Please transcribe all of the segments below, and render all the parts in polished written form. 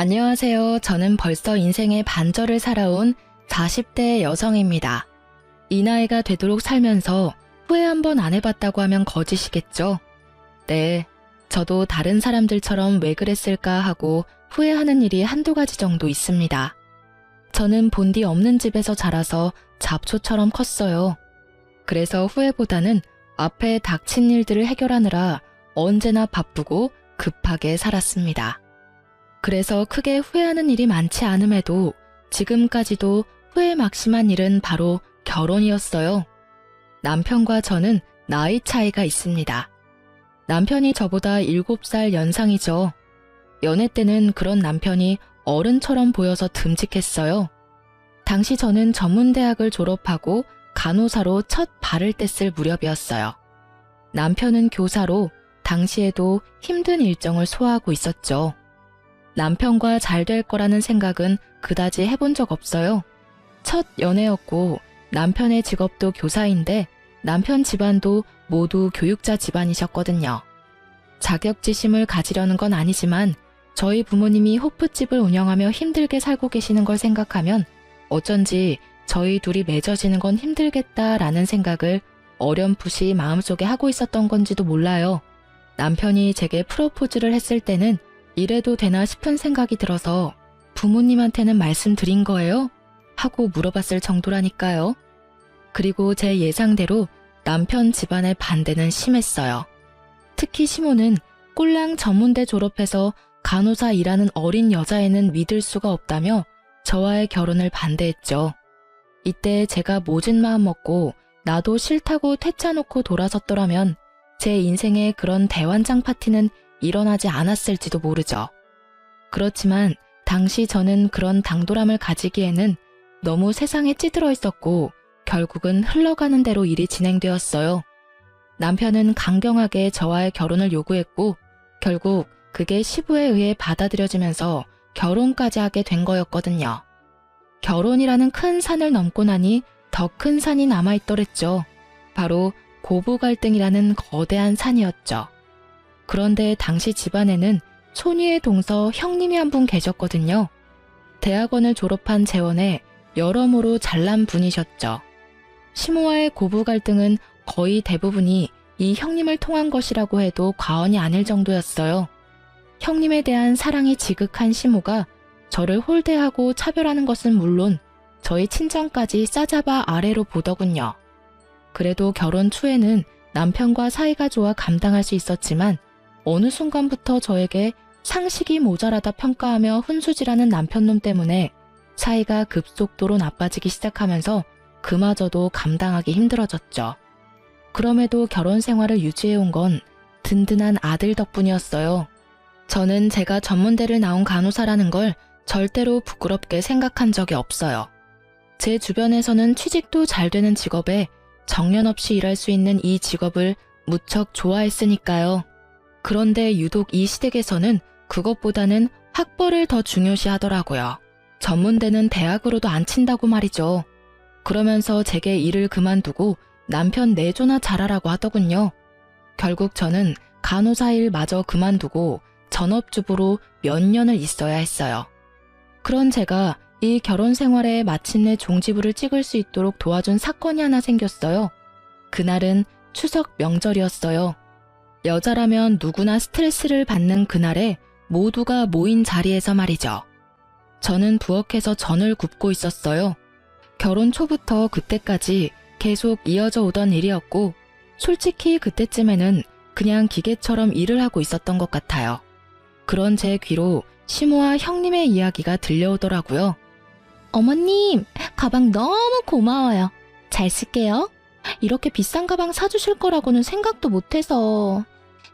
안녕하세요. 저는 벌써 인생의 반절을 살아온 40대 여성입니다. 이 나이가 되도록 살면서 후회 한번 안 해봤다고 하면 거짓이겠죠? 네, 저도 다른 사람들처럼 왜 그랬을까 하고 후회하는 일이 한두 가지 정도 있습니다. 저는 본디 없는 집에서 자라서 잡초처럼 컸어요. 그래서 후회보다는 앞에 닥친 일들을 해결하느라 언제나 바쁘고 급하게 살았습니다. 그래서 크게 후회하는 일이 많지 않음에도 지금까지도 후회 막심한 일은 바로 결혼이었어요. 남편과 저는 나이 차이가 있습니다. 남편이 저보다 7살 연상이죠. 연애 때는 그런 남편이 어른처럼 보여서 듬직했어요. 당시 저는 전문대학을 졸업하고 간호사로 첫 발을 뗐을 무렵이었어요. 남편은 교사로 당시에도 힘든 일정을 소화하고 있었죠. 남편과 잘 될 거라는 생각은 그다지 해본 적 없어요. 첫 연애였고 남편의 직업도 교사인데 남편 집안도 모두 교육자 집안이셨거든요. 자격지심을 가지려는 건 아니지만 저희 부모님이 호프집을 운영하며 힘들게 살고 계시는 걸 생각하면 어쩐지 저희 둘이 맺어지는 건 힘들겠다라는 생각을 어렴풋이 마음속에 하고 있었던 건지도 몰라요. 남편이 제게 프로포즈를 했을 때는 이래도 되나 싶은 생각이 들어서 부모님한테는 말씀드린 거예요? 하고 물어봤을 정도라니까요. 그리고 제 예상대로 남편 집안의 반대는 심했어요. 특히 시모는 꼴랑 전문대 졸업해서 간호사 일하는 어린 여자애는 믿을 수가 없다며 저와의 결혼을 반대했죠. 이때 제가 모진 마음 먹고 나도 싫다고 퇴짜놓고 돌아섰더라면 제 인생에 그런 대환장 파티는 일어나지 않았을지도 모르죠. 그렇지만 당시 저는 그런 당돌함을 가지기에는 너무 세상에 찌들어 있었고 결국은 흘러가는 대로 일이 진행되었어요. 남편은 강경하게 저와의 결혼을 요구했고 결국 그게 시부에 의해 받아들여지면서 결혼까지 하게 된 거였거든요. 결혼이라는 큰 산을 넘고 나니 더 큰 산이 남아있더랬죠. 바로 고부 갈등이라는 거대한 산이었죠. 그런데 당시 집안에는 손위의 동서 형님이 한 분 계셨거든요. 대학원을 졸업한 재원에 여러모로 잘난 분이셨죠. 시모와의 고부 갈등은 거의 대부분이 이 형님을 통한 것이라고 해도 과언이 아닐 정도였어요. 형님에 대한 사랑이 지극한 시모가 저를 홀대하고 차별하는 것은 물론 저희 친정까지 싸잡아 아래로 보더군요. 그래도 결혼 초에는 남편과 사이가 좋아 감당할 수 있었지만 어느 순간부터 저에게 상식이 모자라다 평가하며 훈수질하는 남편놈 때문에 사이가 급속도로 나빠지기 시작하면서 그마저도 감당하기 힘들어졌죠. 그럼에도 결혼 생활을 유지해온 건 든든한 아들 덕분이었어요. 저는 제가 전문대를 나온 간호사라는 걸 절대로 부끄럽게 생각한 적이 없어요. 제 주변에서는 취직도 잘 되는 직업에 정년 없이 일할 수 있는 이 직업을 무척 좋아했으니까요. 그런데 유독 이 시댁에서는 그것보다는 학벌을 더 중요시 하더라고요. 전문대는 대학으로도 안 친다고 말이죠. 그러면서 제게 일을 그만두고 남편 내조나 잘하라고 하더군요. 결국 저는 간호사 일마저 그만두고 전업주부로 몇 년을 있어야 했어요. 그런 제가 이 결혼 생활에 마침내 종지부를 찍을 수 있도록 도와준 사건이 하나 생겼어요. 그날은 추석 명절이었어요. 여자라면 누구나 스트레스를 받는 그날에 모두가 모인 자리에서 말이죠. 저는 부엌에서 전을 굽고 있었어요. 결혼 초부터 그때까지 계속 이어져 오던 일이었고 솔직히 그때쯤에는 그냥 기계처럼 일을 하고 있었던 것 같아요. 그런 제 귀로 시모와 형님의 이야기가 들려오더라고요. 어머님, 가방 너무 고마워요. 잘 쓸게요. 이렇게 비싼 가방 사주실 거라고는 생각도 못해서.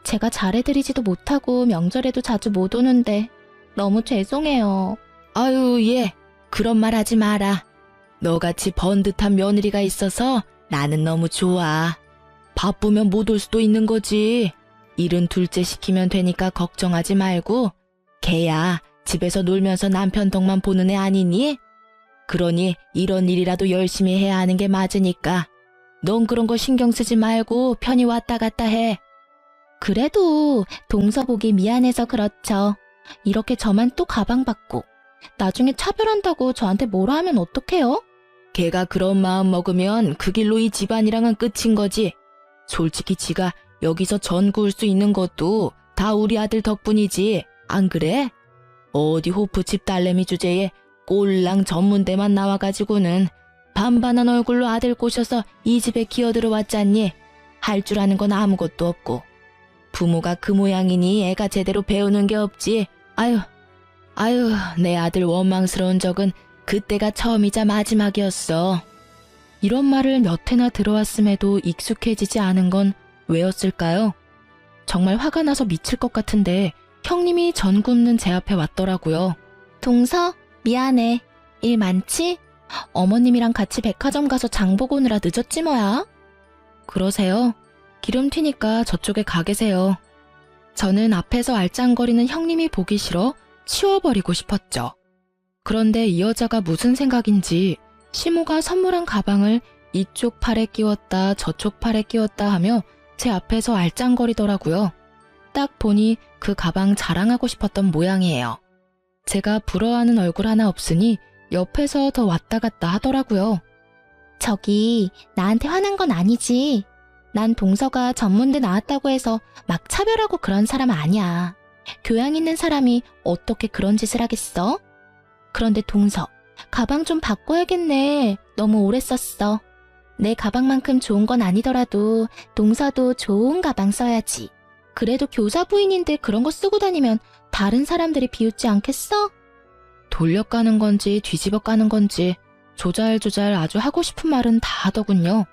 제가 잘해드리지도 못하고 명절에도 자주 못 오는데 너무 죄송해요. 아유, 예. 그런 말 하지 마라. 너같이 번듯한 며느리가 있어서 나는 너무 좋아. 바쁘면 못 올 수도 있는 거지. 일은 둘째 시키면 되니까 걱정하지 말고. 걔야 집에서 놀면서 남편 덕만 보는 애 아니니? 그러니 이런 일이라도 열심히 해야 하는 게 맞으니까. 넌 그런 거 신경 쓰지 말고 편히 왔다 갔다 해. 그래도 동서 보기 미안해서 그렇죠. 이렇게 저만 또 가방 받고 나중에 차별한다고 저한테 뭐라 하면 어떡해요? 걔가 그런 마음 먹으면 그 길로 이 집안이랑은 끝인 거지. 솔직히 지가 여기서 전 구울 수 있는 것도 다 우리 아들 덕분이지. 안 그래? 어디 호프집 딸내미 주제에 꼴랑 전문대만 나와가지고는 반반한 얼굴로 아들 꼬셔서 이 집에 기어들어왔잖니. 할 줄 아는 건 아무것도 없고. 부모가 그 모양이니 애가 제대로 배우는 게 없지. 아유, 내 아들 원망스러운 적은 그때가 처음이자 마지막이었어. 이런 말을 몇 해나 들어왔음에도 익숙해지지 않은 건 왜였을까요? 정말 화가 나서 미칠 것 같은데 형님이 전 굽는 제 앞에 왔더라고요. 동서, 미안해. 일 많지? 어머님이랑 같이 백화점 가서 장 보고 오느라 늦었지 뭐야. 그러세요? 기름 튀니까 저쪽에 가 계세요. 저는 앞에서 알짱거리는 형님이 보기 싫어 치워버리고 싶었죠. 그런데 이 여자가 무슨 생각인지 시모가 선물한 가방을 이쪽 팔에 끼웠다 저쪽 팔에 끼웠다 하며 제 앞에서 알짱거리더라고요. 딱 보니 그 가방 자랑하고 싶었던 모양이에요. 제가 부러워하는 얼굴 하나 없으니 옆에서 더 왔다 갔다 하더라고요. 저기, 나한테 화난 건 아니지. 난 동서가 전문대 나왔다고 해서 막 차별하고 그런 사람 아니야. 교양 있는 사람이 어떻게 그런 짓을 하겠어? 그런데 동서, 가방 좀 바꿔야겠네. 너무 오래 썼어. 내 가방만큼 좋은 건 아니더라도 동서도 좋은 가방 써야지. 그래도 교사 부인인데 그런 거 쓰고 다니면 다른 사람들이 비웃지 않겠어? 돌려 까는 건지 뒤집어 까는 건지 조잘조잘 아주 하고 싶은 말은 다 하더군요.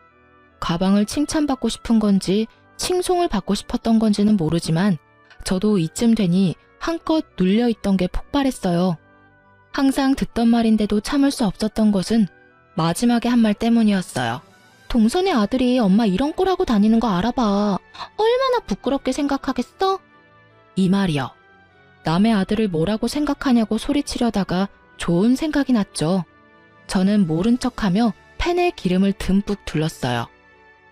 가방을 칭찬받고 싶은 건지 칭송을 받고 싶었던 건지는 모르지만 저도 이쯤 되니 한껏 눌려있던 게 폭발했어요. 항상 듣던 말인데도 참을 수 없었던 것은 마지막에 한 말 때문이었어요. 동선의 아들이 엄마 이런 꼴하고 다니는 거 알아봐. 얼마나 부끄럽게 생각하겠어? 이 말이요. 남의 아들을 뭐라고 생각하냐고 소리치려다가 좋은 생각이 났죠. 저는 모른 척하며 팬에 기름을 듬뿍 둘렀어요.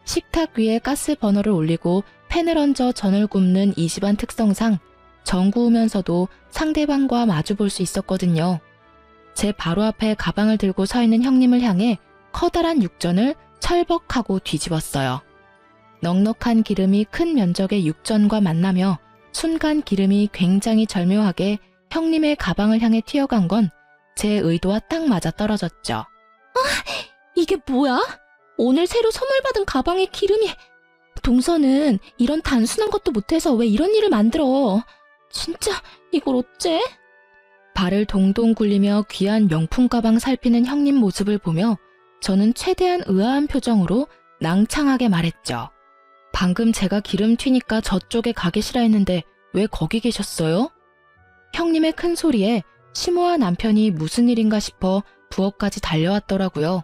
식탁 위에 가스 버너를 올리고 팬을 얹어 전을 굽는 이 집안 특성상 전 구우면서도 상대방과 마주 볼 수 있었거든요. 제 바로 앞에 가방을 들고 서 있는 형님을 향해 커다란 육전을 철벅하고 뒤집었어요. 넉넉한 기름이 큰 면적의 육전과 만나며 순간 기름이 굉장히 절묘하게 형님의 가방을 향해 튀어간 건 제 의도와 딱 맞아 떨어졌죠. 이게 뭐야? 오늘 새로 선물 받은 가방에 기름이... 동서는 이런 단순한 것도 못해서 왜 이런 일을 만들어? 진짜 이걸 어째? 발을 동동 굴리며 귀한 명품 가방 살피는 형님 모습을 보며 저는 최대한 의아한 표정으로 낭창하게 말했죠. 방금 제가 기름 튀니까 저쪽에 가 계시라 했는데 왜 거기 계셨어요? 형님의 큰 소리에 시모와 남편이 무슨 일인가 싶어 부엌까지 달려왔더라고요.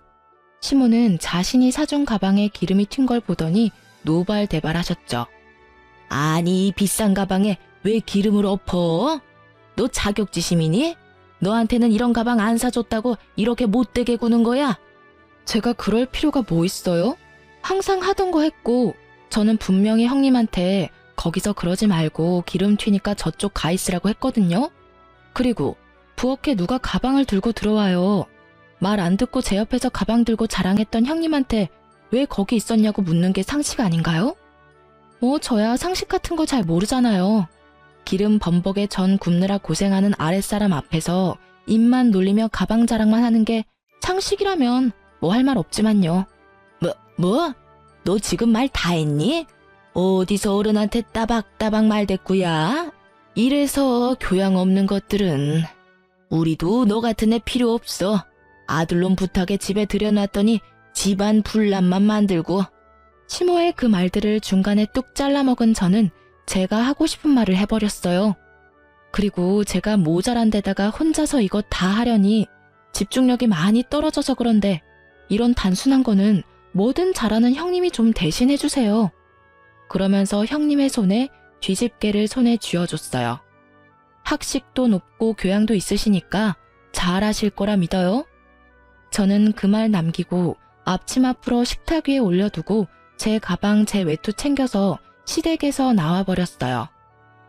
시모는 자신이 사준 가방에 기름이 튄 걸 보더니 노발대발하셨죠. 아니, 이 비싼 가방에 왜 기름을 엎어? 너 자격지심이니? 너한테는 이런 가방 안 사줬다고 이렇게 못되게 구는 거야? 제가 그럴 필요가 뭐 있어요? 항상 하던 거 했고 저는 분명히 형님한테 거기서 그러지 말고 기름 튀니까 저쪽 가 있으라고 했거든요. 그리고 부엌에 누가 가방을 들고 들어와요. 말 안 듣고 제 옆에서 가방 들고 자랑했던 형님한테 왜 거기 있었냐고 묻는 게 상식 아닌가요? 저야 상식 같은 거 잘 모르잖아요. 기름 범벅에 전 굽느라 고생하는 아랫사람 앞에서 입만 놀리며 가방 자랑만 하는 게 상식이라면 뭐 할 말 없지만요. 뭐? 너 지금 말 다 했니? 어디서 어른한테 따박따박 말댔구야? 이래서 교양 없는 것들은. 우리도 너 같은 애 필요 없어. 아들놈 부탁에 집에 들여놨더니 집안 분란만 만들고. 시모의 그 말들을 중간에 뚝 잘라먹은 저는 제가 하고 싶은 말을 해버렸어요. 그리고 제가 모자란 데다가 혼자서 이거 다 하려니 집중력이 많이 떨어져서 그런데 이런 단순한 거는 뭐든 잘하는 형님이 좀 대신해주세요. 그러면서 형님의 손에 뒤집개를 손에 쥐어줬어요. 학식도 높고 교양도 있으시니까 잘하실 거라 믿어요. 저는 그 말 남기고 앞치마 풀어 식탁 위에 올려두고 제 가방 제 외투 챙겨서 시댁에서 나와버렸어요.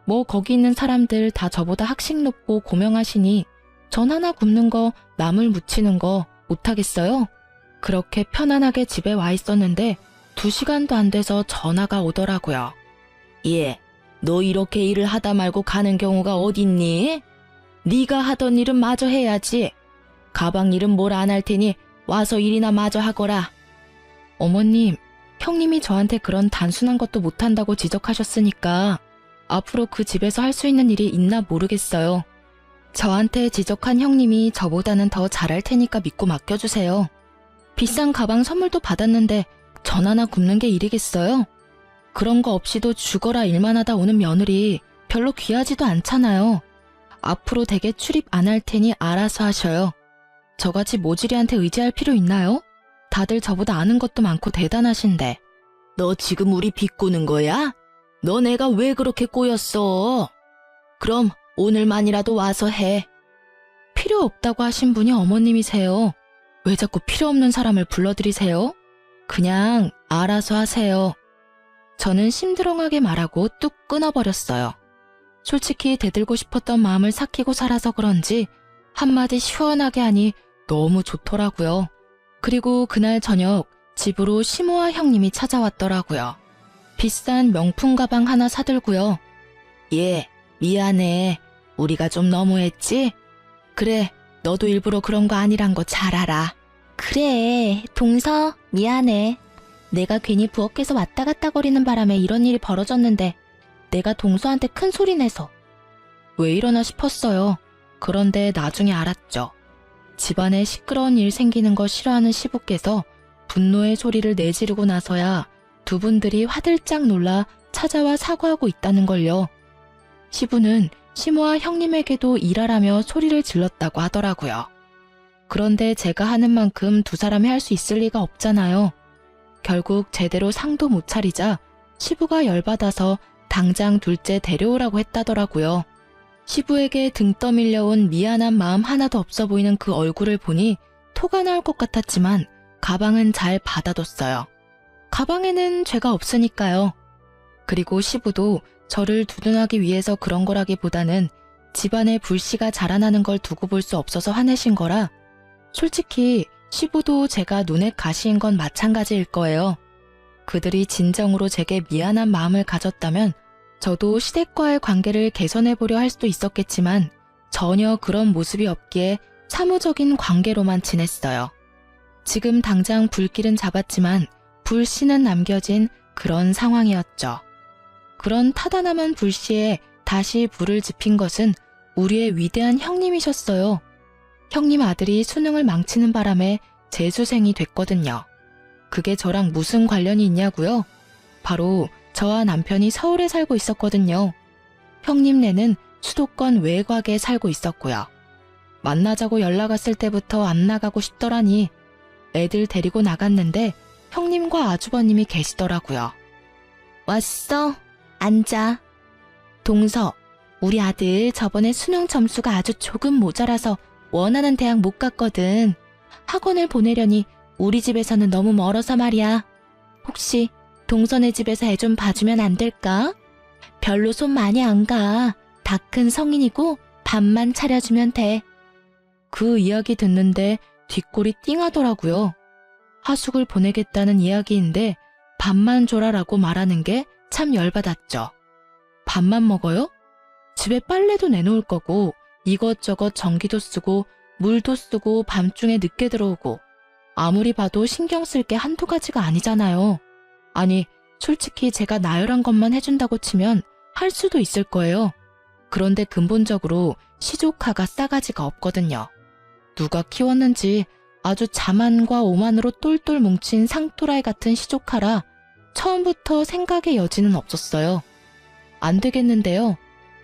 뭐 거기 있는 사람들 다 저보다 학식 높고 고명하시니 전 하나 굽는 거, 나물 무치는 거 못하겠어요? 그렇게 편안하게 집에 와 있었는데 2시간도 안 돼서 전화가 오더라고요. 예, 너 이렇게 일을 하다 말고 가는 경우가 어딨니? 네가 하던 일은 마저 해야지. 가방 일은 뭘 안 할 테니 와서 일이나 마저 하거라. 어머님, 형님이 저한테 그런 단순한 것도 못한다고 지적하셨으니까 앞으로 그 집에서 할 수 있는 일이 있나 모르겠어요. 저한테 지적한 형님이 저보다는 더 잘할 테니까 믿고 맡겨주세요. 비싼 가방 선물도 받았는데 전 하나 굽는 게 일이겠어요? 그런 거 없이도 죽어라 일만 하다 오는 며느리 별로 귀하지도 않잖아요. 앞으로 댁에 출입 안 할 테니 알아서 하셔요. 저같이 모질이한테 의지할 필요 있나요? 다들 저보다 아는 것도 많고 대단하신데. 너 지금 우리 비꼬는 거야? 너 내가 왜 그렇게 꼬였어? 그럼 오늘만이라도 와서 해. 필요 없다고 하신 분이 어머님이세요. 왜 자꾸 필요 없는 사람을 불러들이세요? 그냥 알아서 하세요. 저는 심드렁하게 말하고 뚝 끊어버렸어요. 솔직히 대들고 싶었던 마음을 삭히고 살아서 그런지 한마디 시원하게 하니 너무 좋더라고요. 그리고 그날 저녁 집으로 시모와 형님이 찾아왔더라고요. 비싼 명품 가방 하나 사들고요. 예, 미안해. 우리가 좀 너무했지? 그래, 너도 일부러 그런 거 아니란 거 잘 알아. 그래, 동서, 미안해. 내가 괜히 부엌에서 왔다 갔다 거리는 바람에 이런 일이 벌어졌는데 내가 동서한테 큰 소리 내서. 왜 이러나 싶었어요. 그런데 나중에 알았죠. 집안에 시끄러운 일 생기는 거 싫어하는 시부께서 분노의 소리를 내지르고 나서야 두 분들이 화들짝 놀라 찾아와 사과하고 있다는 걸요. 시부는 시모와 형님에게도 일하라며 소리를 질렀다고 하더라고요. 그런데 제가 하는 만큼 두 사람이 할 수 있을 리가 없잖아요. 결국 제대로 상도 못 차리자 시부가 열받아서 당장 둘째 데려오라고 했다더라고요. 시부에게 등 떠밀려온 미안한 마음 하나도 없어 보이는 그 얼굴을 보니 토가 나올 것 같았지만 가방은 잘 받아뒀어요. 가방에는 죄가 없으니까요. 그리고 시부도 저를 두둔하기 위해서 그런 거라기보다는 집안에 불씨가 자라나는 걸 두고 볼 수 없어서 화내신 거라 솔직히 시부도 제가 눈에 가시인 건 마찬가지일 거예요. 그들이 진정으로 제게 미안한 마음을 가졌다면 저도 시댁과의 관계를 개선해보려 할 수도 있었겠지만 전혀 그런 모습이 없기에 사무적인 관계로만 지냈어요. 지금 당장 불길은 잡았지만 불씨는 남겨진 그런 상황이었죠. 그런 타다남한 불씨에 다시 불을 지핀 것은 우리의 위대한 형님이셨어요. 형님 아들이 수능을 망치는 바람에 재수생이 됐거든요. 그게 저랑 무슨 관련이 있냐고요? 바로 저와 남편이 서울에 살고 있었거든요. 형님네는 수도권 외곽에 살고 있었고요. 만나자고 연락 왔을 때부터 안 나가고 싶더라니 애들 데리고 나갔는데 형님과 아주버님이 계시더라고요. 왔어. 앉아. 동서, 우리 아들 저번에 수능 점수가 아주 조금 모자라서 원하는 대학 못 갔거든. 학원을 보내려니 우리 집에서는 너무 멀어서 말이야. 혹시 동서네 집에서 애 좀 봐주면 안 될까? 별로 손 많이 안 가. 다 큰 성인이고 밥만 차려주면 돼. 그 이야기 듣는데 뒷골이 띵하더라고요. 하숙을 보내겠다는 이야기인데 밥만 줘라라고 말하는 게 참 열받았죠. 밥만 먹어요? 집에 빨래도 내놓을 거고 이것저것 전기도 쓰고 물도 쓰고 밤중에 늦게 들어오고 아무리 봐도 신경 쓸 게 한두 가지가 아니잖아요. 아니, 솔직히 제가 나열한 것만 해준다고 치면 할 수도 있을 거예요. 그런데 근본적으로 시조카가 싸가지가 없거든요. 누가 키웠는지 아주 자만과 오만으로 똘똘 뭉친 상토라이 같은 시조카라 처음부터 생각의 여지는 없었어요. 안 되겠는데요.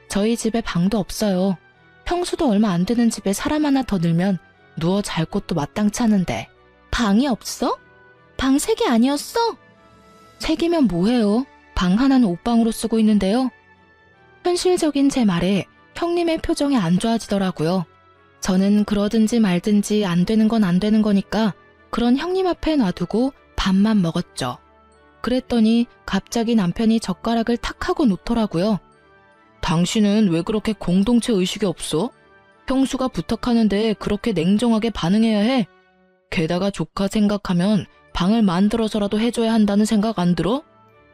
저희 집에 방도 없어요. 평수도 얼마 안 되는 집에 사람 하나 더 늘면 누워 잘 곳도 마땅치 않은데. 방이 없어? 방 3개 아니었어? 3개면 뭐해요? 방 하나는 옷방으로 쓰고 있는데요. 현실적인 제 말에 형님의 표정이 안 좋아지더라고요. 저는 그러든지 말든지 안 되는 건 안 되는 거니까 그런 형님 앞에 놔두고 밥만 먹었죠. 그랬더니 갑자기 남편이 젓가락을 탁 하고 놓더라고요. 당신은 왜 그렇게 공동체 의식이 없어? 형수가 부탁하는데 그렇게 냉정하게 반응해야 해? 게다가 조카 생각하면 방을 만들어서라도 해줘야 한다는 생각 안 들어?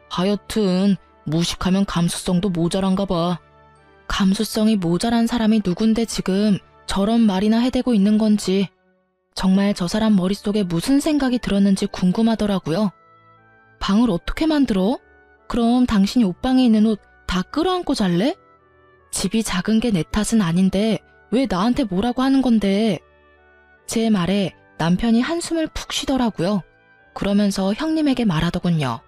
하여튼 무식하면 감수성도 모자란가 봐. 감수성이 모자란 사람이 누군데 지금 저런 말이나 해대고 있는 건지 정말 저 사람 머릿속에 무슨 생각이 들었는지 궁금하더라고요. 방을 어떻게 만들어? 그럼 당신이 옷방에 있는 옷 다 끌어안고 잘래? 집이 작은 게 내 탓은 아닌데 왜 나한테 뭐라고 하는 건데? 제 말에 남편이 한숨을 푹 쉬더라고요. 그러면서 형님에게 말하더군요.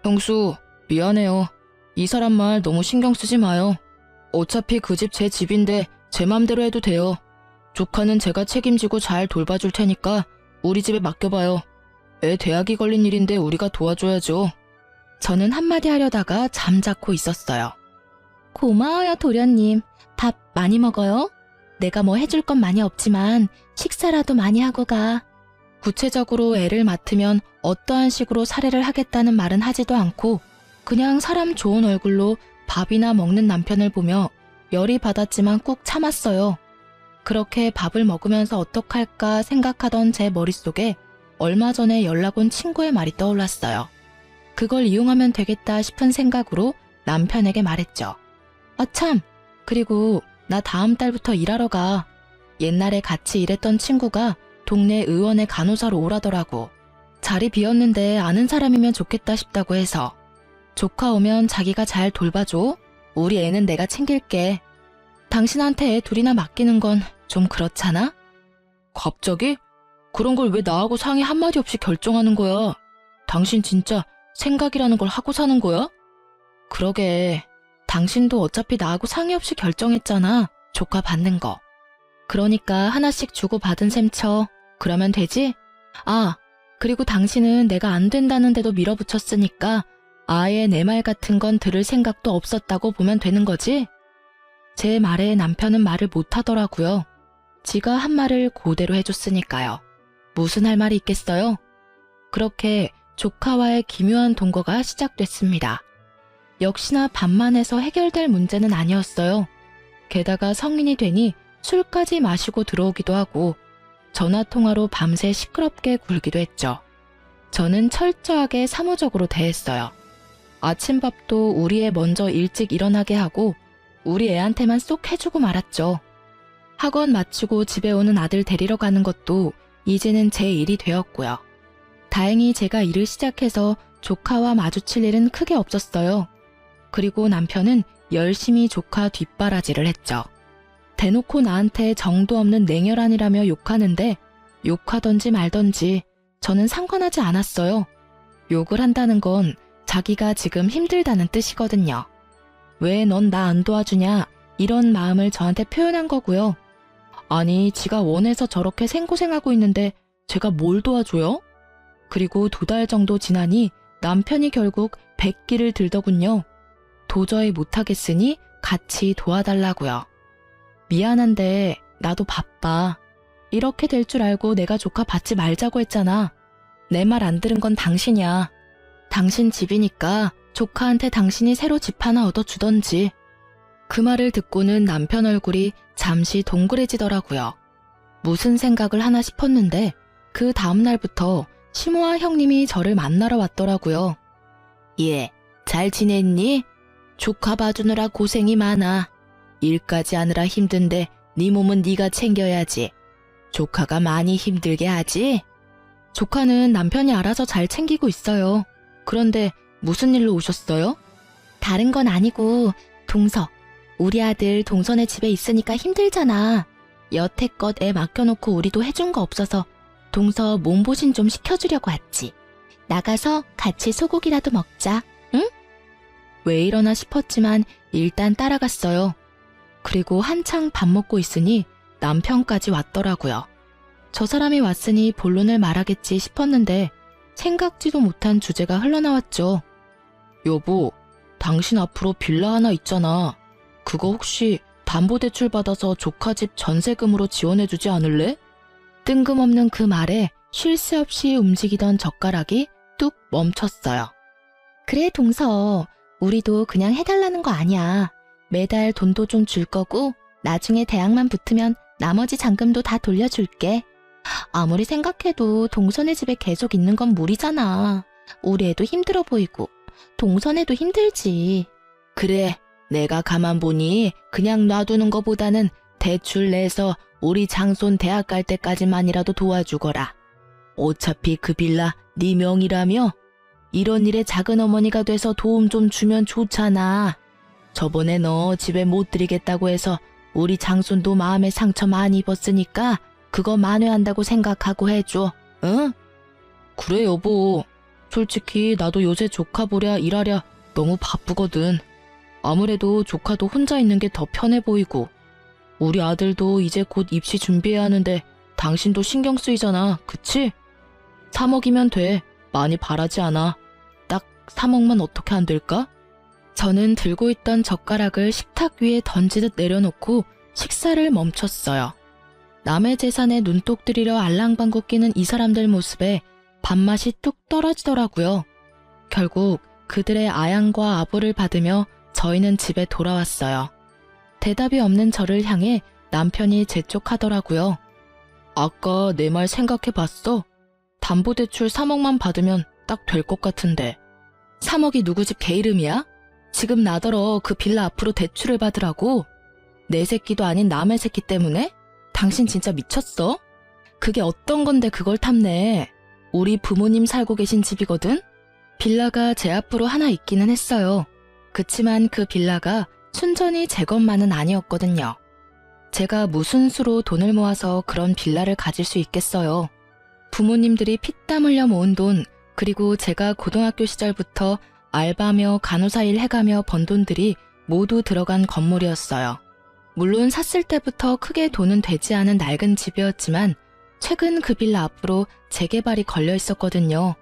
형수, 미안해요. 이 사람 말 너무 신경 쓰지 마요. 어차피 그 집 제 집인데 제 맘대로 해도 돼요. 조카는 제가 책임지고 잘 돌봐줄 테니까 우리 집에 맡겨봐요. 애 대학이 걸린 일인데 우리가 도와줘야죠. 저는 한마디 하려다가 잠자코 있었어요. 고마워요, 도련님. 밥 많이 먹어요? 내가 뭐 해줄 건 많이 없지만 식사라도 많이 하고 가. 구체적으로 애를 맡으면 어떠한 식으로 살해를 하겠다는 말은 하지도 않고 그냥 사람 좋은 얼굴로 밥이나 먹는 남편을 보며 열이 받았지만 꾹 참았어요. 그렇게 밥을 먹으면서 어떡할까 생각하던 제 머릿속에 얼마 전에 연락 온 친구의 말이 떠올랐어요. 그걸 이용하면 되겠다 싶은 생각으로 남편에게 말했죠. 아 참, 그리고 나 다음 달부터 일하러 가. 옛날에 같이 일했던 친구가 동네 의원의 간호사로 오라더라고. 자리 비었는데 아는 사람이면 좋겠다 싶다고 해서. 조카 오면 자기가 잘 돌봐줘. 우리 애는 내가 챙길게. 당신한테 애 둘이나 맡기는 건 좀 그렇잖아? 갑자기? 그런 걸 왜 나하고 상의 한마디 없이 결정하는 거야? 당신 진짜 생각이라는 걸 하고 사는 거야? 그러게. 당신도 어차피 나하고 상의 없이 결정했잖아. 조카 받는 거. 그러니까 하나씩 주고받은 셈 쳐. 그러면 되지? 아, 그리고 당신은 내가 안 된다는데도 밀어붙였으니까 아예 내 말 같은 건 들을 생각도 없었다고 보면 되는 거지? 제 말에 남편은 말을 못하더라고요. 지가 한 말을 그대로 해줬으니까요. 무슨 할 말이 있겠어요? 그렇게 조카와의 기묘한 동거가 시작됐습니다. 역시나 밥만 해서 해결될 문제는 아니었어요. 게다가 성인이 되니 술까지 마시고 들어오기도 하고 전화통화로 밤새 시끄럽게 굴기도 했죠. 저는 철저하게 사무적으로 대했어요. 아침밥도 우리 애 먼저 일찍 일어나게 하고 우리 애한테만 쏙 해주고 말았죠. 학원 마치고 집에 오는 아들 데리러 가는 것도 이제는 제 일이 되었고요. 다행히 제가 일을 시작해서 조카와 마주칠 일은 크게 없었어요. 그리고 남편은 열심히 조카 뒷바라지를 했죠. 대놓고 나한테 정도 없는 냉혈한이라며 욕하는데 욕하던지 말던지 저는 상관하지 않았어요. 욕을 한다는 건 자기가 지금 힘들다는 뜻이거든요. 왜 넌 나 안 도와주냐 이런 마음을 저한테 표현한 거고요. 아니 지가 원해서 저렇게 생고생하고 있는데 제가 뭘 도와줘요? 그리고 2달 정도 지나니 남편이 결국 백기를 들더군요. 도저히 못하겠으니 같이 도와달라고요. 미안한데 나도 바빠. 이렇게 될 줄 알고 내가 조카 받지 말자고 했잖아. 내 말 안 들은 건 당신이야. 당신 집이니까 조카한테 당신이 새로 집 하나 얻어주던지. 그 말을 듣고는 남편 얼굴이 잠시 동그래지더라고요. 무슨 생각을 하나 싶었는데 그 다음날부터 시모아 형님이 저를 만나러 왔더라고요. 예, 잘 지냈니? 조카 봐주느라 고생이 많아. 일까지 하느라 힘든데 네 몸은 네가 챙겨야지. 조카가 많이 힘들게 하지? 조카는 남편이 알아서 잘 챙기고 있어요. 그런데 무슨 일로 오셨어요? 다른 건 아니고 동서. 우리 아들 동선의 집에 있으니까 힘들잖아. 여태껏 애 맡겨놓고 우리도 해준 거 없어서 동서 몸보신 좀 시켜주려고 왔지. 나가서 같이 소고기라도 먹자, 응? 왜 이러나 싶었지만 일단 따라갔어요. 그리고 한창 밥 먹고 있으니 남편까지 왔더라고요. 저 사람이 왔으니 본론을 말하겠지 싶었는데 생각지도 못한 주제가 흘러나왔죠. 여보, 당신 앞으로 빌라 하나 있잖아. 그거 혹시 담보대출 받아서 조카 집 전세금으로 지원해주지 않을래? 뜬금없는 그 말에 쉴 새 없이 움직이던 젓가락이 뚝 멈췄어요. 그래 동서, 우리도 그냥 해달라는 거 아니야. 매달 돈도 좀 줄 거고 나중에 대학만 붙으면 나머지 잔금도 다 돌려줄게. 아무리 생각해도 동선의 집에 계속 있는 건 무리잖아. 우리 애도 힘들어 보이고 동선애도 힘들지. 그래, 내가 가만 보니 그냥 놔두는 거보다는 대출 내서 우리 장손 대학 갈 때까지만이라도 도와주거라. 어차피 그 빌라 네 명이라며? 이런 일에 작은 어머니가 돼서 도움 좀 주면 좋잖아. 저번에 너 집에 못 들이겠다고 해서 우리 장손도 마음에 상처 많이 입었으니까 그거 만회한다고 생각하고 해줘, 응? 그래 여보. 솔직히 나도 요새 조카 보랴 일하랴 너무 바쁘거든. 아무래도 조카도 혼자 있는 게 더 편해 보이고 우리 아들도 이제 곧 입시 준비해야 하는데 당신도 신경 쓰이잖아, 그치? 3억이면 돼. 많이 바라지 않아. 딱 3억만 어떻게 안 될까? 저는 들고 있던 젓가락을 식탁 위에 던지듯 내려놓고 식사를 멈췄어요. 남의 재산에 눈독 들이려 알랑방구 끼는 이 사람들 모습에 밥맛이 뚝 떨어지더라고요. 결국 그들의 아양과 아부를 받으며 저희는 집에 돌아왔어요. 대답이 없는 저를 향해 남편이 재촉하더라고요. 아까 내 말 생각해봤어? 담보대출 3억만 받으면 딱 될 것 같은데. 3억이 누구 집 개 이름이야? 지금 나더러 그 빌라 앞으로 대출을 받으라고? 내 새끼도 아닌 남의 새끼 때문에? 당신 진짜 미쳤어? 그게 어떤 건데 그걸 탐내? 우리 부모님 살고 계신 집이거든? 빌라가 제 앞으로 하나 있기는 했어요. 그치만 그 빌라가 순전히 제 것만은 아니었거든요. 제가 무슨 수로 돈을 모아서 그런 빌라를 가질 수 있겠어요. 부모님들이 피땀 흘려 모은 돈, 그리고 제가 고등학교 시절부터 알바며 간호사 일 해가며 번 돈들이 모두 들어간 건물이었어요. 물론 샀을 때부터 크게 돈은 되지 않은 낡은 집이었지만 최근 그 빌라 앞으로 재개발이 걸려 있었거든요.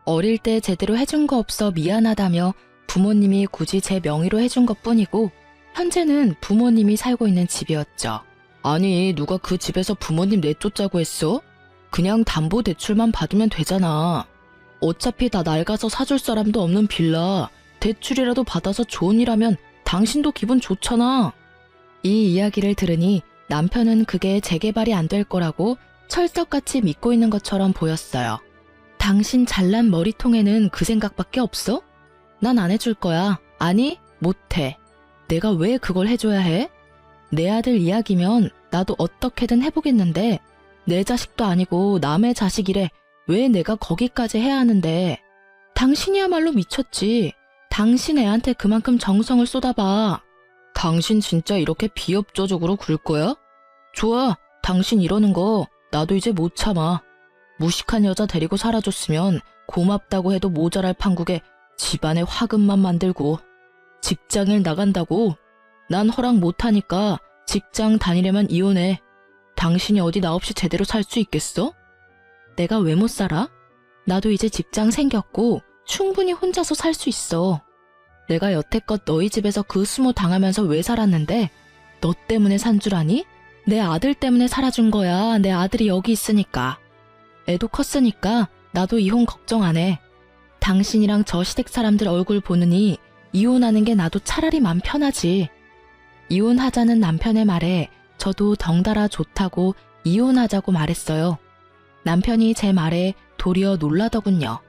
어릴 때 제대로 해준 거 없어 미안하다며 부모님이 굳이 제 명의로 해준 것 뿐이고 현재는 부모님이 살고 있는 집이었죠. 아니, 누가 그 집에서 부모님 내쫓자고 했어? 그냥 담보대출만 받으면 되잖아. 어차피 다 낡아서 사줄 사람도 없는 빌라 대출이라도 받아서 좋은 일 하면 당신도 기분 좋잖아. 이 이야기를 들으니 남편은 그게 재개발이 안 될 거라고 철석같이 믿고 있는 것처럼 보였어요. 당신 잘난 머리통에는 그 생각밖에 없어? 난 안 해줄 거야. 아니, 못해. 내가 왜 그걸 해줘야 해? 내 아들 이야기면 나도 어떻게든 해보겠는데 내 자식도 아니고 남의 자식이래. 왜 내가 거기까지 해야 하는데? 당신이야말로 미쳤지. 당신 애한테 그만큼 정성을 쏟아봐. 당신 진짜 이렇게 비협조적으로 굴 거야? 좋아. 당신 이러는 거 나도 이제 못 참아. 무식한 여자 데리고 살아줬으면 고맙다고 해도 모자랄 판국에 집안에 화근만 만들고. 직장을 나간다고? 난 허락 못하니까 직장 다니려면 이혼해. 당신이 어디 나 없이 제대로 살 수 있겠어? 내가 왜 못 살아? 나도 이제 직장 생겼고 충분히 혼자서 살 수 있어. 내가 여태껏 너희 집에서 그 수모 당하면서 왜 살았는데 너 때문에 산 줄 아니? 내 아들 때문에 살아준 거야. 내 아들이 여기 있으니까. 애도 컸으니까 나도 이혼 걱정 안 해. 당신이랑 저 시댁 사람들 얼굴 보느니 이혼하는 게 나도 차라리 맘 편하지. 이혼하자는 남편의 말에 저도 덩달아 좋다고 이혼하자고 말했어요. 남편이 제 말에 도리어 놀라더군요.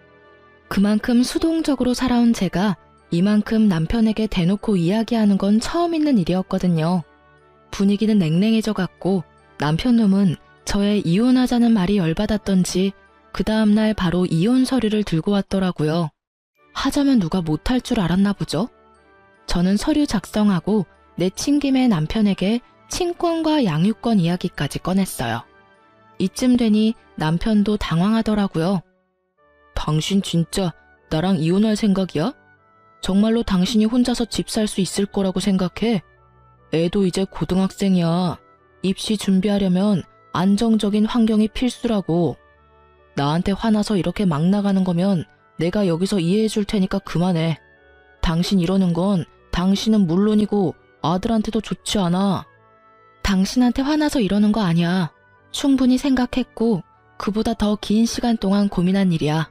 그만큼 수동적으로 살아온 제가 이만큼 남편에게 대놓고 이야기하는 건 처음 있는 일이었거든요. 분위기는 냉랭해져 갔고 남편 놈은 저의 이혼하자는 말이 열받았던지 그 다음날 바로 이혼 서류를 들고 왔더라고요. 하자면 누가 못할 줄 알았나 보죠? 저는 서류 작성하고 내친 김에 남편에게 친권과 양육권 이야기까지 꺼냈어요. 이쯤 되니 남편도 당황하더라고요. 당신 진짜 나랑 이혼할 생각이야? 정말로 당신이 혼자서 집 살 수 있을 거라고 생각해? 애도 이제 고등학생이야. 입시 준비하려면 안정적인 환경이 필수라고. 나한테 화나서 이렇게 막 나가는 거면 내가 여기서 이해해 줄 테니까 그만해. 당신 이러는 건 당신은 물론이고 아들한테도 좋지 않아. 당신한테 화나서 이러는 거 아니야. 충분히 생각했고 그보다 더 긴 시간 동안 고민한 일이야.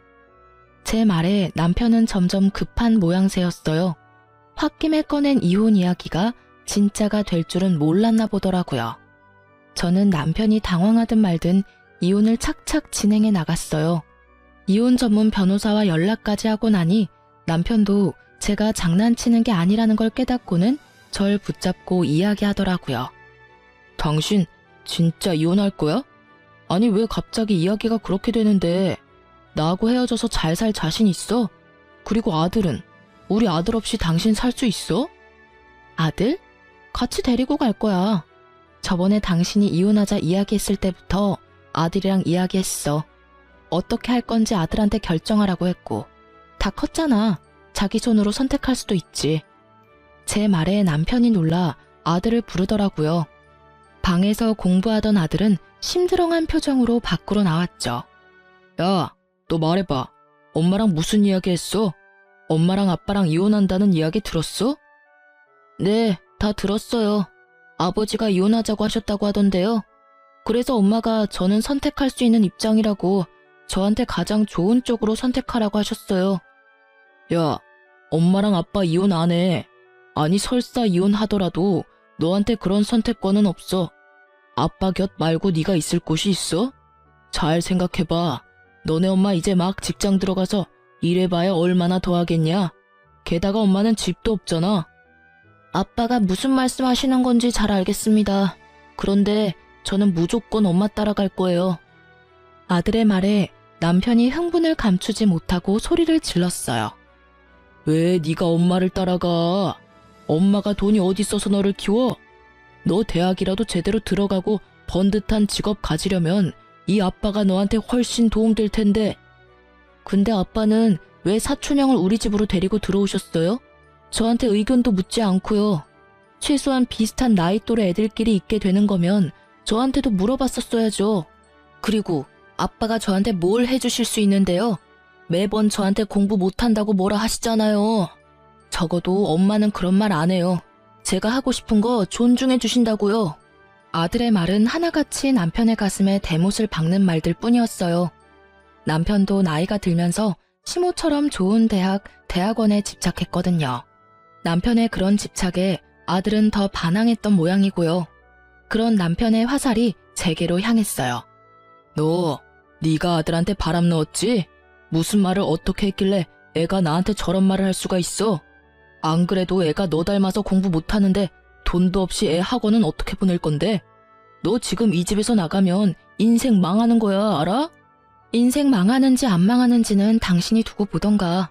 제 말에 남편은 점점 급한 모양새였어요. 홧김에 꺼낸 이혼 이야기가 진짜가 될 줄은 몰랐나 보더라고요. 저는 남편이 당황하든 말든 이혼을 착착 진행해 나갔어요. 이혼 전문 변호사와 연락까지 하고 나니 남편도 제가 장난치는 게 아니라는 걸 깨닫고는 절 붙잡고 이야기하더라고요. 당신 진짜 이혼할 거야? 아니 왜 갑자기 이야기가 그렇게 되는데 나하고 헤어져서 잘 살 자신 있어? 그리고 아들은? 우리 아들 없이 당신 살 수 있어? 아들? 같이 데리고 갈 거야. 저번에 당신이 이혼하자 이야기했을 때부터 아들이랑 이야기했어. 어떻게 할 건지 아들한테 결정하라고 했고. 다 컸잖아. 자기 손으로 선택할 수도 있지. 제 말에 남편이 놀라 아들을 부르더라고요. 방에서 공부하던 아들은 심드렁한 표정으로 밖으로 나왔죠. 야, 너 말해봐. 엄마랑 무슨 이야기 했어? 엄마랑 아빠랑 이혼한다는 이야기 들었어? 네, 다 들었어요. 아버지가 이혼하자고 하셨다고 하던데요. 그래서 엄마가 저는 선택할 수 있는 입장이라고 저한테 가장 좋은 쪽으로 선택하라고 하셨어요. 야, 엄마랑 아빠 이혼 안 해. 아니 설사 이혼하더라도 너한테 그런 선택권은 없어. 아빠 곁 말고 네가 있을 곳이 있어? 잘 생각해봐. 너네 엄마 이제 막 직장 들어가서 일해봐야 얼마나 더 하겠냐? 게다가 엄마는 집도 없잖아. 아빠가 무슨 말씀하시는 건지 잘 알겠습니다. 그런데 저는 무조건 엄마 따라갈 거예요. 아들의 말에 남편이 흥분을 감추지 못하고 소리를 질렀어요. 왜 네가 엄마를 따라가? 엄마가 돈이 어디 있어서 너를 키워? 너 대학이라도 제대로 들어가고 번듯한 직업 가지려면 이 아빠가 너한테 훨씬 도움될 텐데. 근데 아빠는 왜 사촌형을 우리 집으로 데리고 들어오셨어요? 저한테 의견도 묻지 않고요. 최소한 비슷한 나이 또래 애들끼리 있게 되는 거면 저한테도 물어봤었어야죠. 그리고 아빠가 저한테 뭘 해주실 수 있는데요? 매번 저한테 공부 못한다고 뭐라 하시잖아요. 적어도 엄마는 그런 말 안 해요. 제가 하고 싶은 거 존중해 주신다고요. 아들의 말은 하나같이 남편의 가슴에 대못을 박는 말들 뿐이었어요. 남편도 나이가 들면서 시모처럼 좋은 대학원에 집착했거든요. 남편의 그런 집착에 아들은 더 반항했던 모양이고요. 그런 남편의 화살이 제게로 향했어요. 너, 네가 아들한테 바람 넣었지? 무슨 말을 어떻게 했길래 애가 나한테 저런 말을 할 수가 있어? 안 그래도 애가 너 닮아서 공부 못하는데 돈도 없이 애 학원은 어떻게 보낼 건데? 너 지금 이 집에서 나가면 인생 망하는 거야, 알아? 인생 망하는지 안 망하는지는 당신이 두고 보던가.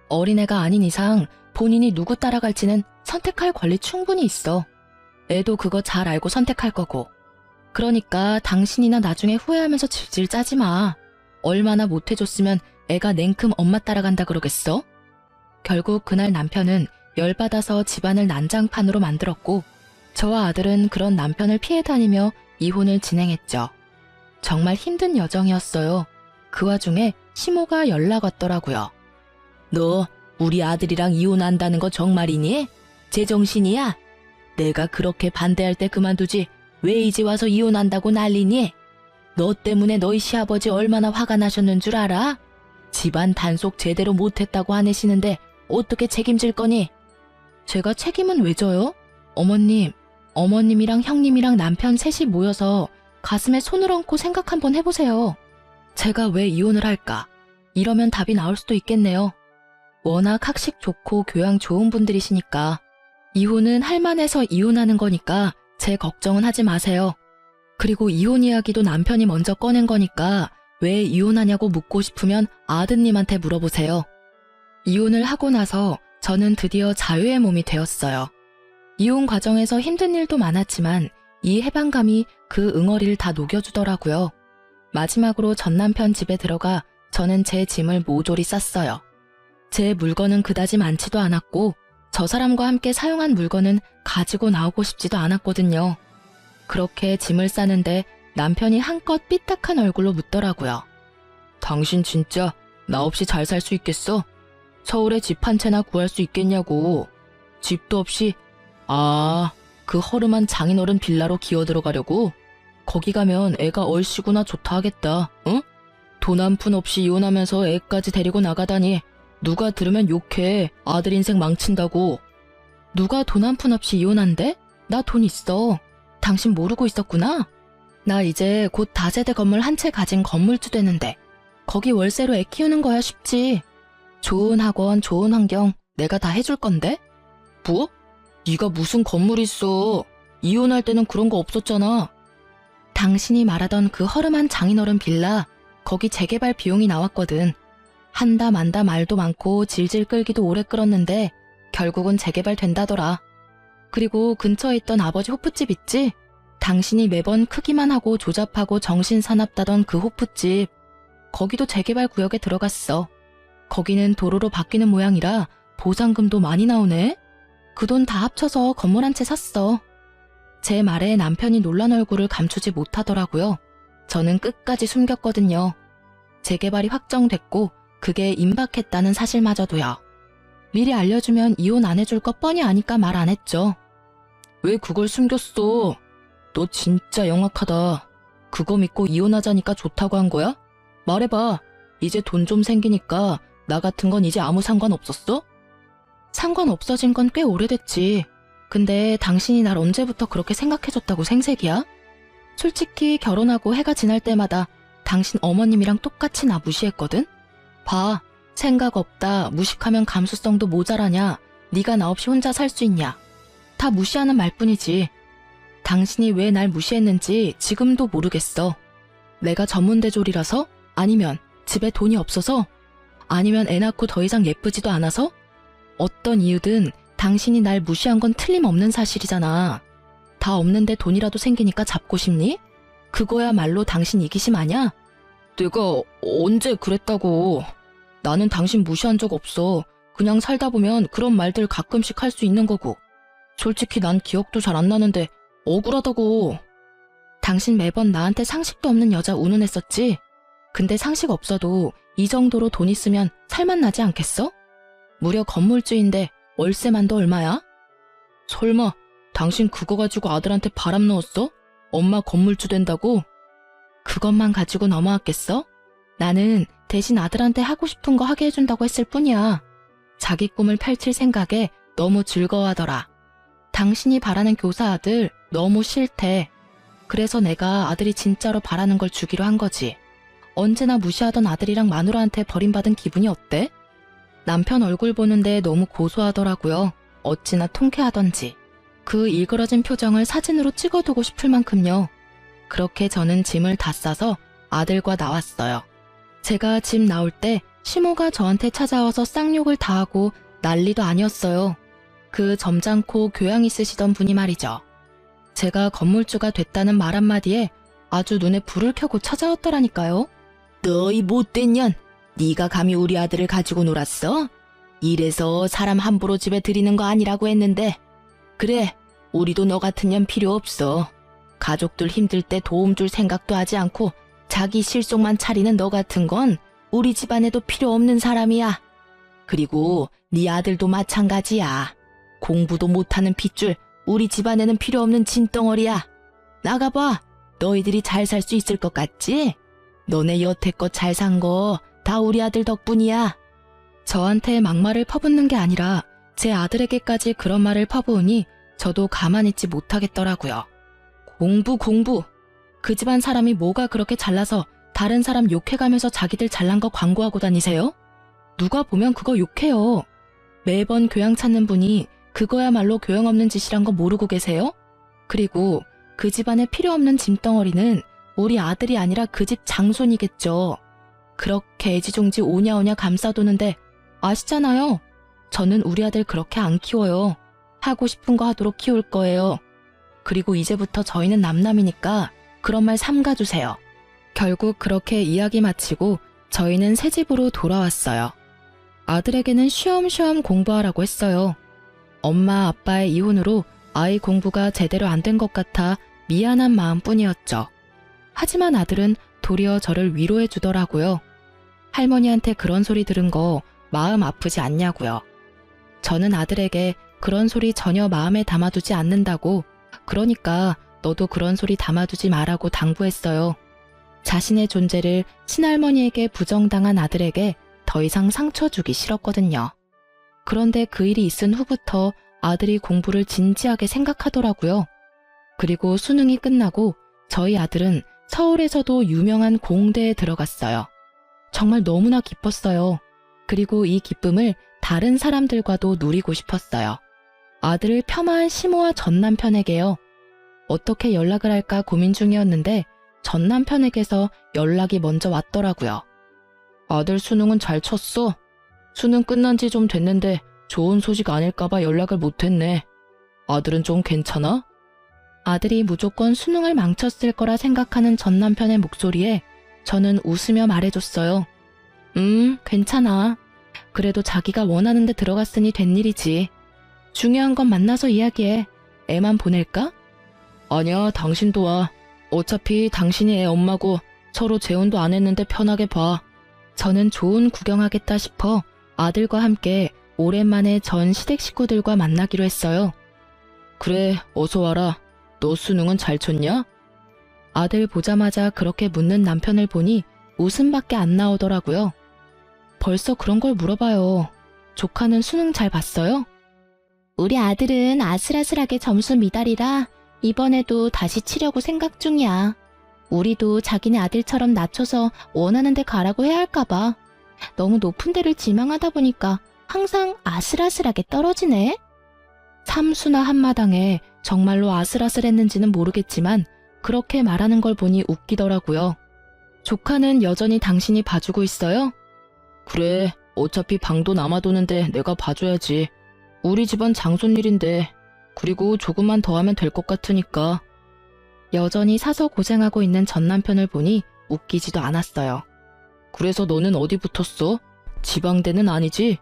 어린애가 아닌 이상 본인이 누구 따라갈지는 선택할 권리 충분히 있어. 애도 그거 잘 알고 선택할 거고. 그러니까 당신이나 나중에 후회하면서 질질 짜지 마. 얼마나 못해줬으면 애가 냉큼 엄마 따라간다 그러겠어? 결국 그날 남편은 열받아서 집안을 난장판으로 만들었고 저와 아들은 그런 남편을 피해 다니며 이혼을 진행했죠. 정말 힘든 여정이었어요. 그 와중에 시모가 연락 왔더라고요. 너 우리 아들이랑 이혼한다는 거 정말이니? 제정신이야? 내가 그렇게 반대할 때 그만두지 왜 이제 와서 이혼한다고 난리니? 너 때문에 너희 시아버지 얼마나 화가 나셨는 줄 알아? 집안 단속 제대로 못했다고 화내시는데 어떻게 책임질 거니? 제가 책임은 왜 져요? 어머님이랑 형님이랑 남편 셋이 모여서 가슴에 손을 얹고 생각 한번 해보세요. 제가 왜 이혼을 할까? 이러면 답이 나올 수도 있겠네요. 워낙 학식 좋고 교양 좋은 분들이시니까. 이혼은 할만해서 이혼하는 거니까 제 걱정은 하지 마세요. 그리고 이혼 이야기도 남편이 먼저 꺼낸 거니까 왜 이혼하냐고 묻고 싶으면 아드님한테 물어보세요. 이혼을 하고 나서 저는 드디어 자유의 몸이 되었어요. 이혼 과정에서 힘든 일도 많았지만 이 해방감이 그 응어리를 다 녹여주더라고요. 마지막으로 전 남편 집에 들어가 저는 제 짐을 모조리 쌌어요. 제 물건은 그다지 많지도 않았고 저 사람과 함께 사용한 물건은 가지고 나오고 싶지도 않았거든요. 그렇게 짐을 싸는데 남편이 한껏 삐딱한 얼굴로 묻더라고요. 당신 진짜 나 없이 잘 살 수 있겠어? 서울에 집 한 채나 구할 수 있겠냐고. 집도 없이 그 허름한 장인어른 빌라로 기어 들어가려고? 거기 가면 애가 얼씨구나 좋다 하겠다, 응? 돈 한 푼 없이 이혼하면서 애까지 데리고 나가다니 누가 들으면 욕해. 아들 인생 망친다고. 누가 돈 한 푼 없이 이혼한대? 나 돈 있어. 당신 모르고 있었구나? 나 이제 곧 다세대 건물 한 채 가진 건물주 되는데 거기 월세로 애 키우는 거야 쉽지. 좋은 학원, 좋은 환경 내가 다 해줄 건데? 뭐? 네가 무슨 건물 있어. 이혼할 때는 그런 거 없었잖아. 당신이 말하던 그 허름한 장인어른 빌라 거기 재개발 비용이 나왔거든. 한다 만다 말도 많고 질질 끌기도 오래 끌었는데 결국은 재개발 된다더라. 그리고 근처에 있던 아버지 호프집 있지? 당신이 매번 크기만 하고 조잡하고 정신사납다던 그 호프집 거기도 재개발 구역에 들어갔어. 거기는 도로로 바뀌는 모양이라 보상금도 많이 나오네. 그 돈 다 합쳐서 건물 한 채 샀어. 제 말에 남편이 놀란 얼굴을 감추지 못하더라고요. 저는 끝까지 숨겼거든요. 재개발이 확정됐고 그게 임박했다는 사실마저도요. 미리 알려주면 이혼 안 해줄 거 뻔히 아니까 말 안 했죠. 왜 그걸 숨겼어? 너 진짜 영악하다. 그거 믿고 이혼하자니까 좋다고 한 거야? 말해봐. 이제 돈 좀 생기니까 나 같은 건 이제 아무 상관 없었어? 상관 없어진 건 꽤 오래됐지. 근데 당신이 날 언제부터 그렇게 생각해줬다고 생색이야? 솔직히 결혼하고 해가 지날 때마다 당신 어머님이랑 똑같이 나 무시했거든? 봐. 생각 없다, 무식하면 감수성도 모자라냐, 네가 나 없이 혼자 살 수 있냐. 다 무시하는 말뿐이지. 당신이 왜 날 무시했는지 지금도 모르겠어. 내가 전문대졸이라서? 아니면 집에 돈이 없어서? 아니면 애 낳고 더 이상 예쁘지도 않아서? 어떤 이유든 당신이 날 무시한 건 틀림없는 사실이잖아. 다 없는데 돈이라도 생기니까 잡고 싶니? 그거야말로 당신 이기심 아냐? 내가 언제 그랬다고. 나는 당신 무시한 적 없어. 그냥 살다 보면 그런 말들 가끔씩 할 수 있는 거고. 솔직히 난 기억도 잘 안 나는데 억울하다고. 당신 매번 나한테 상식도 없는 여자 운운했었지? 근데 상식 없어도 이 정도로 돈 있으면 살맛나지 않겠어? 무려 건물주인데 월세만도 얼마야? 설마 당신 그거 가지고 아들한테 바람 넣었어? 엄마 건물주 된다고? 그것만 가지고 넘어왔겠어? 나는 대신 아들한테 하고 싶은 거 하게 해준다고 했을 뿐이야. 자기 꿈을 펼칠 생각에 너무 즐거워하더라. 당신이 바라는 교사 아들 너무 싫대. 그래서 내가 아들이 진짜로 바라는 걸 주기로 한 거지. 언제나 무시하던 아들이랑 마누라한테 버림받은 기분이 어때? 남편 얼굴 보는데 너무 고소하더라고요. 어찌나 통쾌하던지. 그 일그러진 표정을 사진으로 찍어두고 싶을 만큼요. 그렇게 저는 짐을 다 싸서 아들과 나왔어요. 제가 집 나올 때 시모가 저한테 찾아와서 쌍욕을 다 하고 난리도 아니었어요. 그 점잖고 교양 있으시던 분이 말이죠. 제가 건물주가 됐다는 말 한마디에 아주 눈에 불을 켜고 찾아왔더라니까요. 너희 못된 년, 네가 감히 우리 아들을 가지고 놀았어? 이래서 사람 함부로 집에 들이는 거 아니라고 했는데. 그래, 우리도 너 같은 년 필요 없어. 가족들 힘들 때 도움 줄 생각도 하지 않고 자기 실속만 차리는 너 같은 건 우리 집안에도 필요 없는 사람이야. 그리고 네 아들도 마찬가지야. 공부도 못하는 핏줄 우리 집안에는 필요 없는 진덩어리야. 나가봐. 너희들이 잘 살 수 있을 것 같지? 너네 여태껏 잘 산 거 다 우리 아들 덕분이야. 저한테 막말을 퍼붓는 게 아니라 제 아들에게까지 그런 말을 퍼부으니 저도 가만히 있지 못하겠더라고요. 공부. 그 집안 사람이 뭐가 그렇게 잘나서 다른 사람 욕해가면서 자기들 잘난 거 광고하고 다니세요? 누가 보면 그거 욕해요. 매번 교양 찾는 분이 그거야말로 교양 없는 짓이란 거 모르고 계세요? 그리고 그 집안에 필요 없는 짐덩어리는 우리 아들이 아니라 그 집 장손이겠죠. 그렇게 애지중지 오냐오냐 감싸도는데 아시잖아요. 저는 우리 아들 그렇게 안 키워요. 하고 싶은 거 하도록 키울 거예요. 그리고 이제부터 저희는 남남이니까 그런 말 삼가주세요. 결국 그렇게 이야기 마치고 저희는 새 집으로 돌아왔어요. 아들에게는 쉬엄쉬엄 공부하라고 했어요. 엄마 아빠의 이혼으로 아이 공부가 제대로 안 된 것 같아 미안한 마음뿐이었죠. 하지만 아들은 도리어 저를 위로해 주더라고요. 할머니한테 그런 소리 들은 거 마음 아프지 않냐고요. 저는 아들에게 그런 소리 전혀 마음에 담아두지 않는다고, 그러니까 너도 그런 소리 담아두지 말라고 당부했어요. 자신의 존재를 친할머니에게 부정당한 아들에게 더 이상 상처 주기 싫었거든요. 그런데 그 일이 있은 후부터 아들이 공부를 진지하게 생각하더라고요. 그리고 수능이 끝나고 저희 아들은 서울에서도 유명한 공대에 들어갔어요. 정말 너무나 기뻤어요. 그리고 이 기쁨을 다른 사람들과도 누리고 싶었어요. 아들을 폄하한 시모와 전 남편에게요. 어떻게 연락을 할까 고민 중이었는데 전 남편에게서 연락이 먼저 왔더라고요. 아들 수능은 잘 쳤어. 수능 끝난 지 좀 됐는데 좋은 소식 아닐까봐 연락을 못했네. 아들은 좀 괜찮아? 아들이 무조건 수능을 망쳤을 거라 생각하는 전 남편의 목소리에 저는 웃으며 말해줬어요. 괜찮아. 그래도 자기가 원하는 데 들어갔으니 된 일이지. 중요한 건 만나서 이야기해. 애만 보낼까? 아니야, 당신도 와. 어차피 당신이 애 엄마고 서로 재혼도 안 했는데 편하게 봐. 저는 좋은 구경하겠다 싶어 아들과 함께 오랜만에 전 시댁 식구들과 만나기로 했어요. 그래, 어서 와라. 너 수능은 잘 쳤냐? 아들 보자마자 그렇게 묻는 남편을 보니 웃음밖에 안 나오더라고요. 벌써 그런 걸 물어봐요. 조카는 수능 잘 봤어요? 우리 아들은 아슬아슬하게 점수 미달이라 이번에도 다시 치려고 생각 중이야. 우리도 자기네 아들처럼 낮춰서 원하는 데 가라고 해야 할까봐. 너무 높은 데를 지망하다 보니까 항상 아슬아슬하게 떨어지네. 삼수나 한마당에 정말로 아슬아슬했는지는 모르겠지만 그렇게 말하는 걸 보니 웃기더라고요. 조카는 여전히 당신이 봐주고 있어요? 그래, 어차피 방도 남아도는데 내가 봐줘야지. 우리 집안 장손일인데, 그리고 조금만 더 하면 될 것 같으니까. 여전히 사서 고생하고 있는 전 남편을 보니 웃기지도 않았어요. 그래서 너는 어디 붙었어? 지방대는 아니지?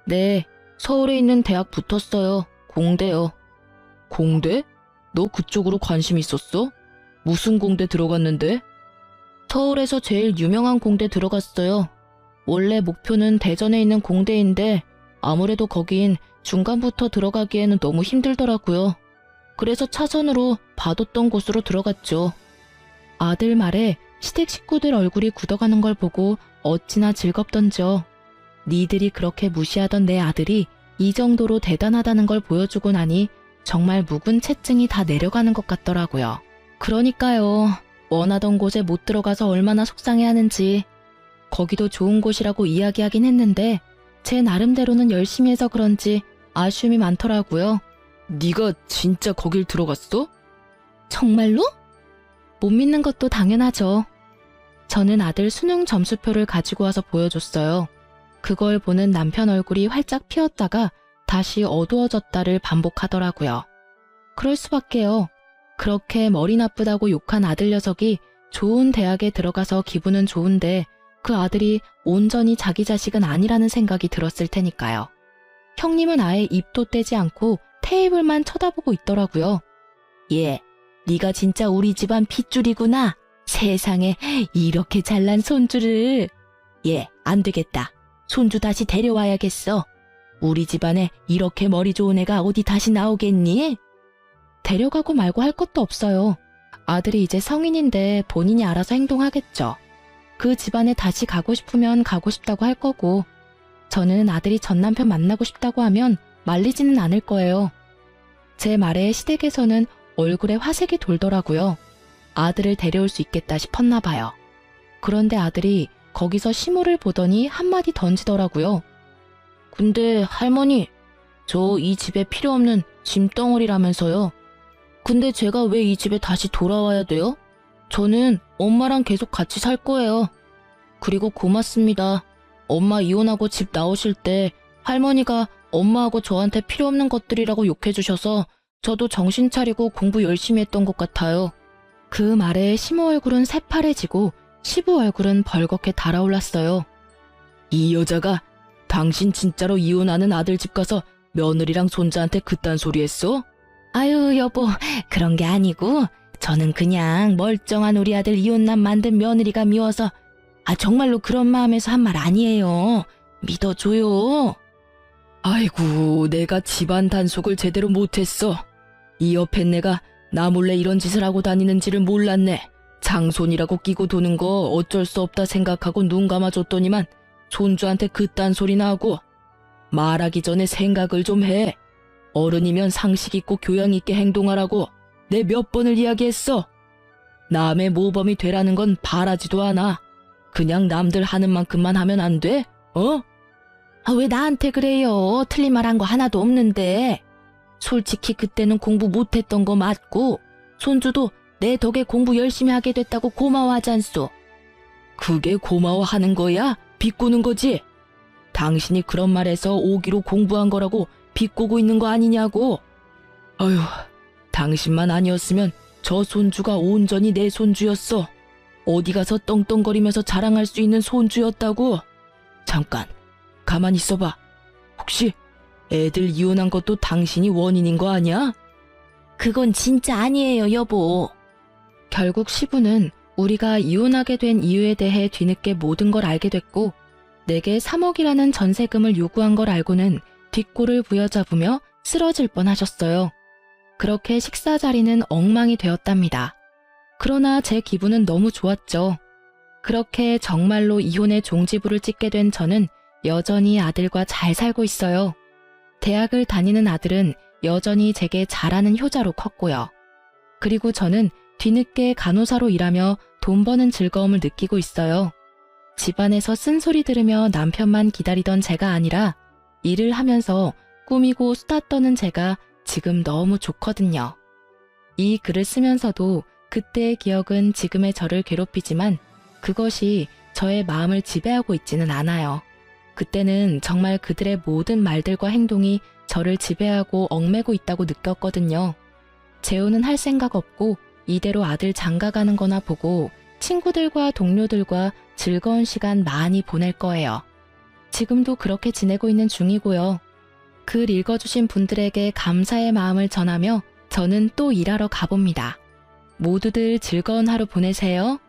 네, 서울에 있는 대학 붙었어요. 공대요. 공대? 너 그쪽으로 관심 있었어? 무슨 공대 들어갔는데? 서울에서 제일 유명한 공대 들어갔어요. 원래 목표는 대전에 있는 공대인데 아무래도 거긴 중간부터 들어가기에는 너무 힘들더라고요. 그래서 차선으로 봐뒀던 곳으로 들어갔죠. 아들 말에 시댁 식구들 얼굴이 굳어가는 걸 보고 어찌나 즐겁던지요. 니들이 그렇게 무시하던 내 아들이 이 정도로 대단하다는 걸 보여주고 나니 정말 묵은 채증이 다 내려가는 것 같더라고요. 그러니까요. 원하던 곳에 못 들어가서 얼마나 속상해하는지. 거기도 좋은 곳이라고 이야기하긴 했는데 제 나름대로는 열심히 해서 그런지 아쉬움이 많더라고요. 네가 진짜 거길 들어갔어? 정말로? 못 믿는 것도 당연하죠. 저는 아들 수능 점수표를 가지고 와서 보여줬어요. 그걸 보는 남편 얼굴이 활짝 피었다가 다시 어두워졌다를 반복하더라고요. 그럴 수밖에요. 그렇게 머리 나쁘다고 욕한 아들 녀석이 좋은 대학에 들어가서 기분은 좋은데 그 아들이 온전히 자기 자식은 아니라는 생각이 들었을 테니까요. 형님은 아예 입도 떼지 않고 테이블만 쳐다보고 있더라고요. 예, 네가 진짜 우리 집안 핏줄이구나. 세상에 이렇게 잘난 손주를. 예, 안 되겠다. 손주 다시 데려와야겠어. 우리 집안에 이렇게 머리 좋은 애가 어디 다시 나오겠니? 데려가고 말고 할 것도 없어요. 아들이 이제 성인인데 본인이 알아서 행동하겠죠. 그 집안에 다시 가고 싶으면 가고 싶다고 할 거고 저는 아들이 전 남편 만나고 싶다고 하면 말리지는 않을 거예요. 제 말에 시댁에서는 얼굴에 화색이 돌더라고요. 아들을 데려올 수 있겠다 싶었나 봐요. 그런데 아들이 거기서 시모를 보더니 한마디 던지더라고요. 근데 할머니, 저 이 집에 필요 없는 짐덩어리라면서요. 근데 제가 왜 이 집에 다시 돌아와야 돼요? 저는 엄마랑 계속 같이 살 거예요. 그리고 고맙습니다. 엄마 이혼하고 집 나오실 때 할머니가 엄마하고 저한테 필요 없는 것들이라고 욕해주셔서 저도 정신 차리고 공부 열심히 했던 것 같아요. 그 말에 시모 얼굴은 새파래지고 시부 얼굴은 벌겋게 달아올랐어요. 이 여자가 당신 진짜로 이혼하는 아들 집 가서 며느리랑 손자한테 그딴 소리 했어? 아유 여보, 그런 게 아니고 저는 그냥 멀쩡한 우리 아들 이혼남 만든 며느리가 미워서 정말로 그런 마음에서 한 말 아니에요. 믿어줘요. 아이고, 내가 집안 단속을 제대로 못했어. 이 옆에 내가 나 몰래 이런 짓을 하고 다니는지를 몰랐네. 장손이라고 끼고 도는 거 어쩔 수 없다 생각하고 눈 감아줬더니만 손주한테 그딴 소리나 하고. 말하기 전에 생각을 좀 해. 어른이면 상식 있고 교양 있게 행동하라고 내 몇 번을 이야기했어. 남의 모범이 되라는 건 바라지도 않아. 그냥 남들 하는 만큼만 하면 안 돼? 어? 아, 왜 나한테 그래요? 틀린 말 한 거 하나도 없는데. 솔직히 그때는 공부 못했던 거 맞고 손주도 내 덕에 공부 열심히 하게 됐다고 고마워하지 않소? 그게 고마워하는 거야? 비꼬는 거지? 당신이 그런 말해서 오기로 공부한 거라고 비꼬고 있는 거 아니냐고. 아휴, 당신만 아니었으면 저 손주가 온전히 내 손주였어. 어디 가서 떵떵거리면서 자랑할 수 있는 손주였다고. 잠깐, 가만히 있어봐. 혹시 애들 이혼한 것도 당신이 원인인 거 아니야? 그건 진짜 아니에요, 여보. 결국 시부는 우리가 이혼하게 된 이유에 대해 뒤늦게 모든 걸 알게 됐고 내게 3억이라는 전세금을 요구한 걸 알고는 뒷골을 부여잡으며 쓰러질 뻔하셨어요. 그렇게 식사 자리는 엉망이 되었답니다. 그러나 제 기분은 너무 좋았죠. 그렇게 정말로 이혼의 종지부를 찍게 된 저는 여전히 아들과 잘 살고 있어요. 대학을 다니는 아들은 여전히 제게 잘하는 효자로 컸고요. 그리고 저는 뒤늦게 간호사로 일하며 돈 버는 즐거움을 느끼고 있어요. 집안에서 쓴소리 들으며 남편만 기다리던 제가 아니라 일을 하면서 꾸미고 수다 떠는 제가 지금 너무 좋거든요. 이 글을 쓰면서도 그때의 기억은 지금의 저를 괴롭히지만 그것이 저의 마음을 지배하고 있지는 않아요. 그때는 정말 그들의 모든 말들과 행동이 저를 지배하고 얽매고 있다고 느꼈거든요. 재혼은 할 생각 없고 이대로 아들 장가가는 거나 보고 친구들과 동료들과 즐거운 시간 많이 보낼 거예요. 지금도 그렇게 지내고 있는 중이고요. 글 읽어주신 분들에게 감사의 마음을 전하며 저는 또 일하러 가봅니다. 모두들 즐거운 하루 보내세요.